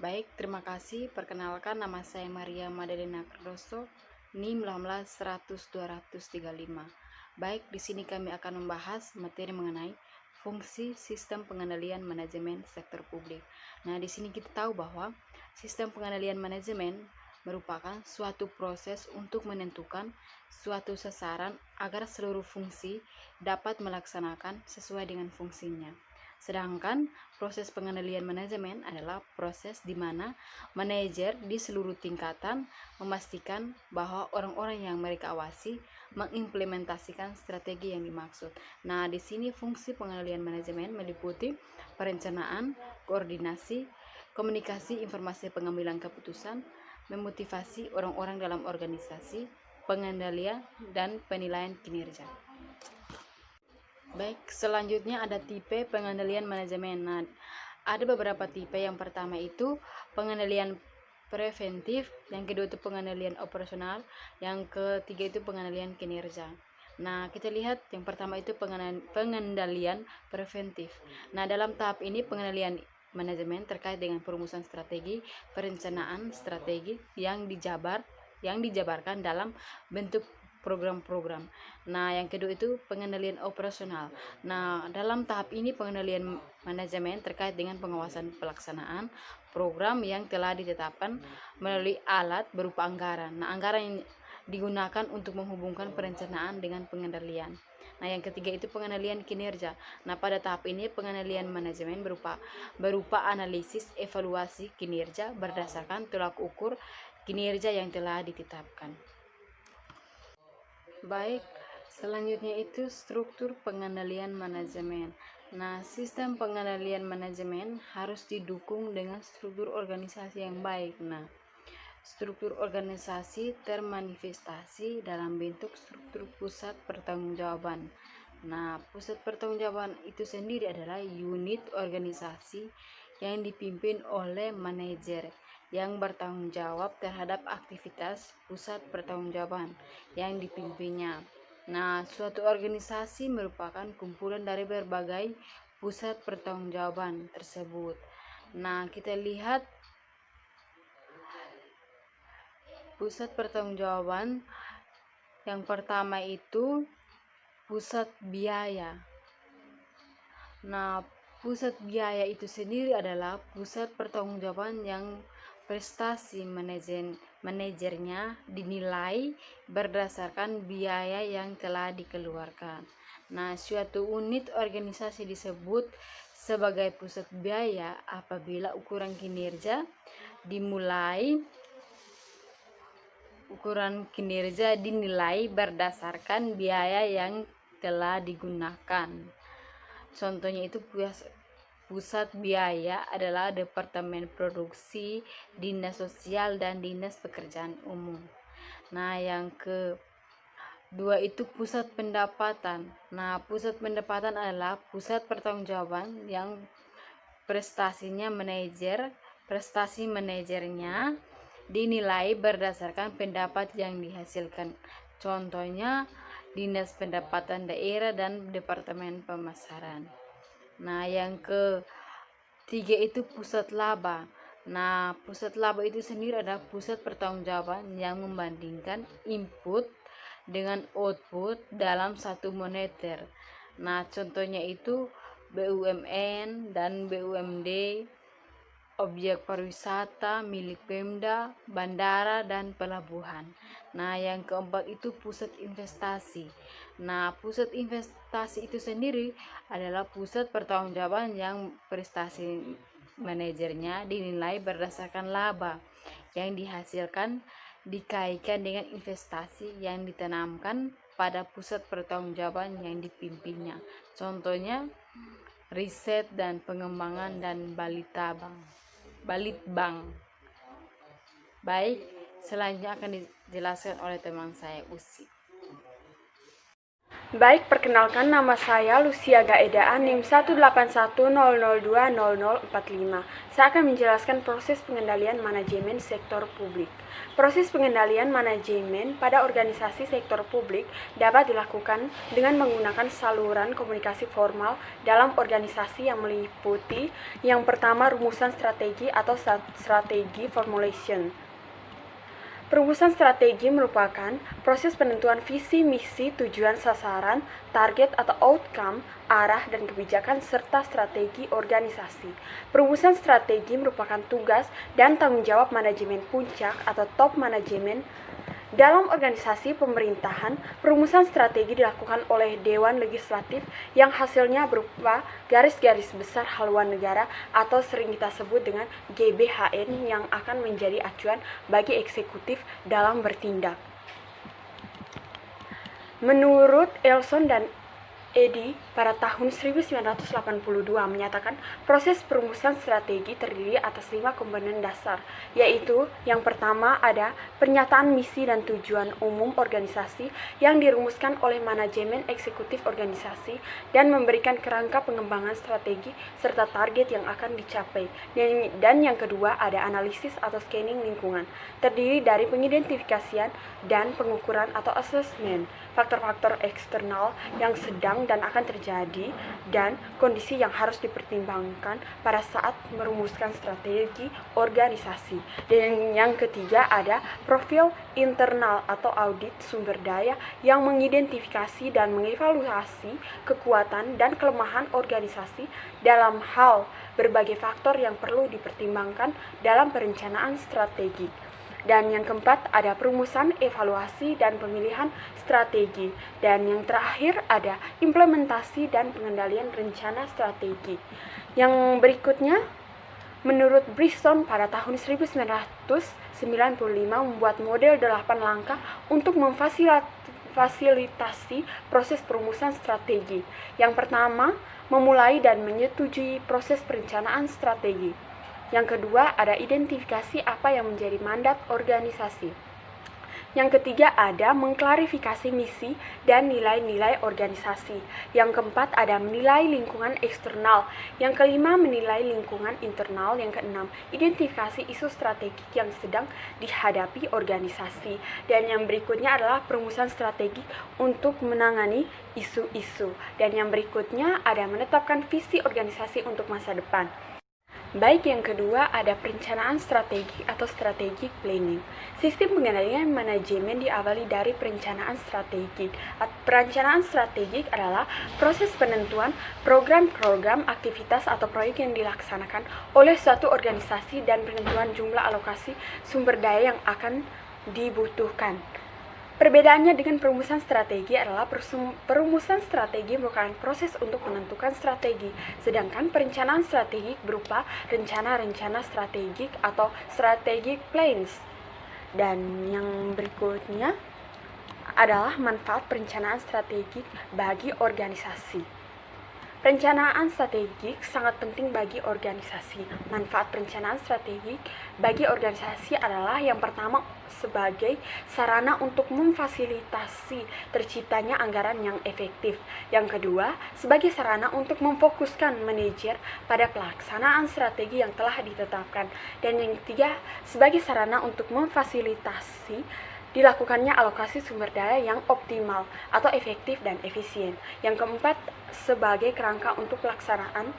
Baik, terima kasih. Perkenalkan, nama saya Maria Madalena Cardoso, NIM 18100-235. Baik, di sini kami akan membahas materi mengenai fungsi sistem pengendalian manajemen sektor publik. Nah, di sini kita tahu bahwa sistem pengendalian manajemen merupakan suatu proses untuk menentukan suatu sasaran agar seluruh fungsi dapat melaksanakan sesuai dengan fungsinya. Sedangkan proses pengendalian manajemen adalah proses di mana manajer di seluruh tingkatan memastikan bahwa orang-orang yang mereka awasi mengimplementasikan strategi yang dimaksud. Nah, di sini fungsi pengendalian manajemen meliputi perencanaan, koordinasi, komunikasi informasi pengambilan keputusan, memotivasi orang-orang dalam organisasi, pengendalian, dan penilaian kinerja. Baik, selanjutnya ada tipe pengendalian manajemen. Nah, ada beberapa tipe. Yang pertama itu pengendalian preventif, yang kedua itu pengendalian operasional, yang ketiga itu pengendalian kinerja. Nah, kita lihat yang pertama itu pengendalian preventif. Nah, dalam tahap ini pengendalian manajemen terkait dengan perumusan strategi, perencanaan strategi yang dijabarkan dalam bentuk program-program. Nah, yang kedua itu pengendalian operasional. Nah, dalam tahap ini pengendalian manajemen terkait dengan pengawasan pelaksanaan program yang telah ditetapkan melalui alat berupa anggaran. Nah, anggaran yang digunakan untuk menghubungkan perencanaan dengan pengendalian. Nah, yang ketiga itu pengendalian kinerja. Nah, pada tahap ini pengendalian manajemen berupa analisis evaluasi kinerja berdasarkan tolak ukur kinerja yang telah ditetapkan. Baik, selanjutnya itu struktur pengendalian manajemen. Nah, sistem pengendalian manajemen harus didukung dengan struktur organisasi yang baik. Nah, struktur organisasi termanifestasi dalam bentuk struktur pusat pertanggungjawaban. Nah, pusat pertanggungjawaban itu sendiri adalah unit organisasi yang dipimpin oleh manajer yang bertanggung jawab terhadap aktivitas pusat pertanggungjawaban yang dipimpinnya. Nah, suatu organisasi merupakan kumpulan dari berbagai pusat pertanggungjawaban tersebut. Nah, kita lihat pusat pertanggungjawaban yang pertama itu pusat biaya. Nah, pusat biaya itu sendiri adalah pusat pertanggungjawaban yang prestasi manajernya dinilai berdasarkan biaya yang telah dikeluarkan. Nah, suatu unit organisasi disebut sebagai pusat biaya apabila ukuran kinerja dinilai berdasarkan biaya yang telah digunakan. Contohnya itu pusat biaya adalah Departemen Produksi, Dinas Sosial, dan Dinas Pekerjaan Umum. Nah, yang kedua itu pusat pendapatan. Nah, pusat pendapatan adalah pusat pertanggungjawaban yang prestasi manajernya dinilai berdasarkan pendapat yang dihasilkan. Contohnya Dinas Pendapatan Daerah dan Departemen Pemasaran. Nah, yang ketiga itu pusat laba. Nah, pusat laba itu sendiri adalah pusat pertanggungjawaban yang membandingkan input dengan output dalam satu moneter. Nah, contohnya itu BUMN dan BUMD, objek pariwisata milik Pemda, bandara, dan pelabuhan. Nah, yang keempat itu pusat investasi. Nah, pusat investasi itu sendiri adalah pusat pertanggungjawaban yang prestasi manajernya dinilai berdasarkan laba yang dihasilkan dikaitkan dengan investasi yang ditanamkan pada pusat pertanggungjawaban yang dipimpinnya. Contohnya riset dan pengembangan dan Balitbank. Baik, selanjutnya akan dijelaskan oleh teman saya Usi. Baik, perkenalkan nama saya Lucia Gaeda, NIM 18100200045. Saya akan menjelaskan proses pengendalian manajemen sektor publik. Proses pengendalian manajemen pada organisasi sektor publik dapat dilakukan dengan menggunakan saluran komunikasi formal dalam organisasi yang meliputi yang pertama rumusan strategi atau strategi formulation. Perumusan strategi merupakan proses penentuan visi, misi, tujuan, sasaran, target atau outcome, arah, dan kebijakan, serta strategi organisasi. Perumusan strategi merupakan tugas dan tanggung jawab manajemen puncak atau top manajemen. Dalam organisasi pemerintahan, perumusan strategi dilakukan oleh Dewan Legislatif yang hasilnya berupa garis-garis besar haluan negara atau sering kita sebut dengan GBHN yang akan menjadi acuan bagi eksekutif dalam bertindak. Menurut Elson dan Eddy pada tahun 1982 menyatakan proses perumusan strategi terdiri atas 5 komponen dasar, yaitu yang pertama ada pernyataan misi dan tujuan umum organisasi yang dirumuskan oleh manajemen eksekutif organisasi dan memberikan kerangka pengembangan strategi serta target yang akan dicapai. Dan yang kedua ada analisis atau scanning lingkungan, terdiri dari pengidentifikasian dan pengukuran atau assessment faktor-faktor eksternal yang sedang dan akan terjadi dan kondisi yang harus dipertimbangkan pada saat merumuskan strategi organisasi. Dan yang ketiga ada profil internal atau audit sumber daya yang mengidentifikasi dan mengevaluasi kekuatan dan kelemahan organisasi dalam hal berbagai faktor yang perlu dipertimbangkan dalam perencanaan strategi. Dan yang keempat ada perumusan, evaluasi, dan pemilihan strategi. Dan yang terakhir ada implementasi dan pengendalian rencana strategi. Yang berikutnya, menurut Brisson pada tahun 1995 membuat model 8 langkah untuk memfasilitasi proses perumusan strategi. Yang pertama, memulai dan menyetujui proses perencanaan strategi. Yang kedua, ada identifikasi apa yang menjadi mandat organisasi. Yang ketiga, ada mengklarifikasi misi dan nilai-nilai organisasi. Yang keempat, ada menilai lingkungan eksternal. Yang kelima, menilai lingkungan internal. Yang keenam, identifikasi isu strategik yang sedang dihadapi organisasi. Dan yang berikutnya adalah perumusan strategi untuk menangani isu-isu. Dan yang berikutnya ada menetapkan visi organisasi untuk masa depan. Baik, yang kedua ada perencanaan strategik atau strategic planning. Sistem pengendalian manajemen diawali dari perencanaan strategik. Perencanaan strategik adalah proses penentuan program-program, aktivitas atau proyek yang dilaksanakan oleh suatu organisasi dan penentuan jumlah alokasi sumber daya yang akan dibutuhkan. Perbedaannya dengan perumusan strategi adalah perumusan strategi merupakan proses untuk menentukan strategi, sedangkan perencanaan strategik berupa rencana-rencana strategik atau strategic plans. Dan yang berikutnya adalah manfaat perencanaan strategik bagi organisasi. Perencanaan strategik sangat penting bagi organisasi. Manfaat perencanaan strategik bagi organisasi adalah yang pertama sebagai sarana untuk memfasilitasi terciptanya anggaran yang efektif. Yang kedua, sebagai sarana untuk memfokuskan manajer pada pelaksanaan strategi yang telah ditetapkan. Dan yang ketiga, sebagai sarana untuk memfasilitasi dilakukannya alokasi sumber daya yang optimal atau efektif dan efisien. Yang keempat, sebagai kerangka untuk pelaksanaan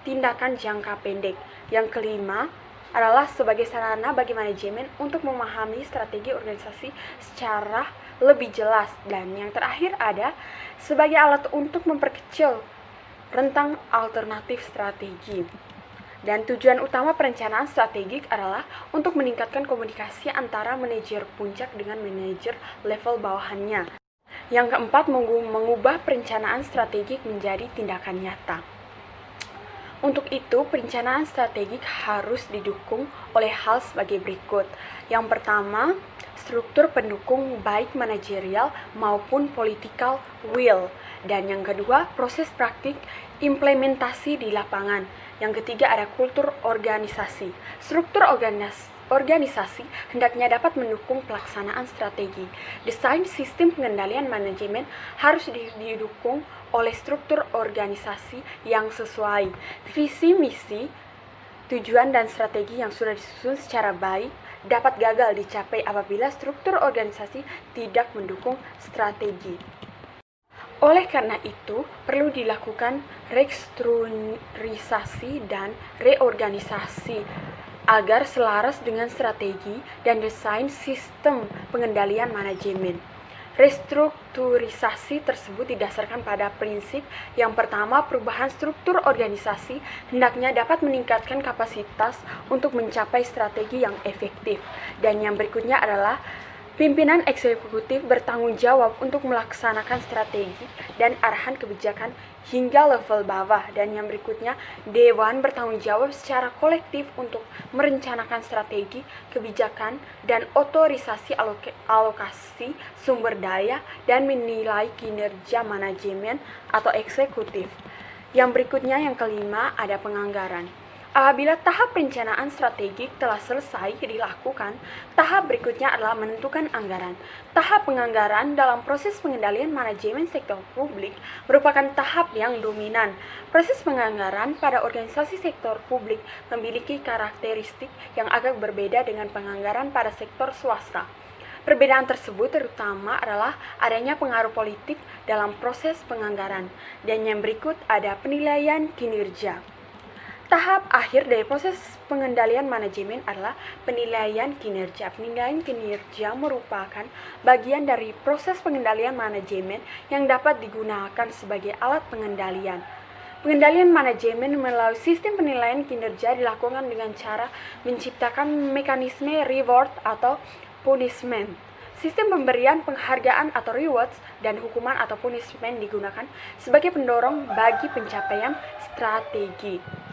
tindakan jangka pendek. Yang kelima adalah sebagai sarana bagi manajemen untuk memahami strategi organisasi secara lebih jelas. Dan yang terakhir ada sebagai alat untuk memperkecil rentang alternatif strategi. Dan tujuan utama perencanaan strategik adalah untuk meningkatkan komunikasi antara manajer puncak dengan manajer level bawahannya. Yang keempat, mengubah perencanaan strategik menjadi tindakan nyata. Untuk itu, perencanaan strategik harus didukung oleh hal sebagai berikut. Yang pertama, struktur pendukung baik manajerial maupun political will. Dan yang kedua, proses praktik implementasi di lapangan. Yang ketiga ada kultur organisasi. Struktur organisasi hendaknya dapat mendukung pelaksanaan strategi. Desain sistem pengendalian manajemen harus didukung oleh struktur organisasi yang sesuai. Visi misi, tujuan dan strategi yang sudah disusun secara baik dapat gagal dicapai apabila struktur organisasi tidak mendukung strategi. Oleh karena itu, perlu dilakukan restrukturisasi dan reorganisasi agar selaras dengan strategi dan desain sistem pengendalian manajemen. Restrukturisasi tersebut didasarkan pada prinsip yang pertama, perubahan struktur organisasi hendaknya dapat meningkatkan kapasitas untuk mencapai strategi yang efektif. Dan yang berikutnya adalah pimpinan eksekutif bertanggung jawab untuk melaksanakan strategi dan arahan kebijakan hingga level bawah. Dan yang berikutnya, Dewan bertanggung jawab secara kolektif untuk merencanakan strategi, kebijakan, dan otorisasi alokasi sumber daya dan menilai kinerja manajemen atau eksekutif. Yang berikutnya, yang kelima, ada penganggaran. Apabila tahap perencanaan strategik telah selesai dilakukan, tahap berikutnya adalah menentukan anggaran. Tahap penganggaran dalam proses pengendalian manajemen sektor publik merupakan tahap yang dominan. Proses penganggaran pada organisasi sektor publik memiliki karakteristik yang agak berbeda dengan penganggaran pada sektor swasta. Perbedaan tersebut terutama adalah adanya pengaruh politik dalam proses penganggaran. Dan yang berikut ada penilaian kinerja. Tahap akhir dari proses pengendalian manajemen adalah penilaian kinerja. Penilaian kinerja merupakan bagian dari proses pengendalian manajemen yang dapat digunakan sebagai alat pengendalian. Pengendalian manajemen melalui sistem penilaian kinerja dilakukan dengan cara menciptakan mekanisme reward atau punishment. Sistem pemberian penghargaan atau rewards dan hukuman atau punishment digunakan sebagai pendorong bagi pencapaian strategi.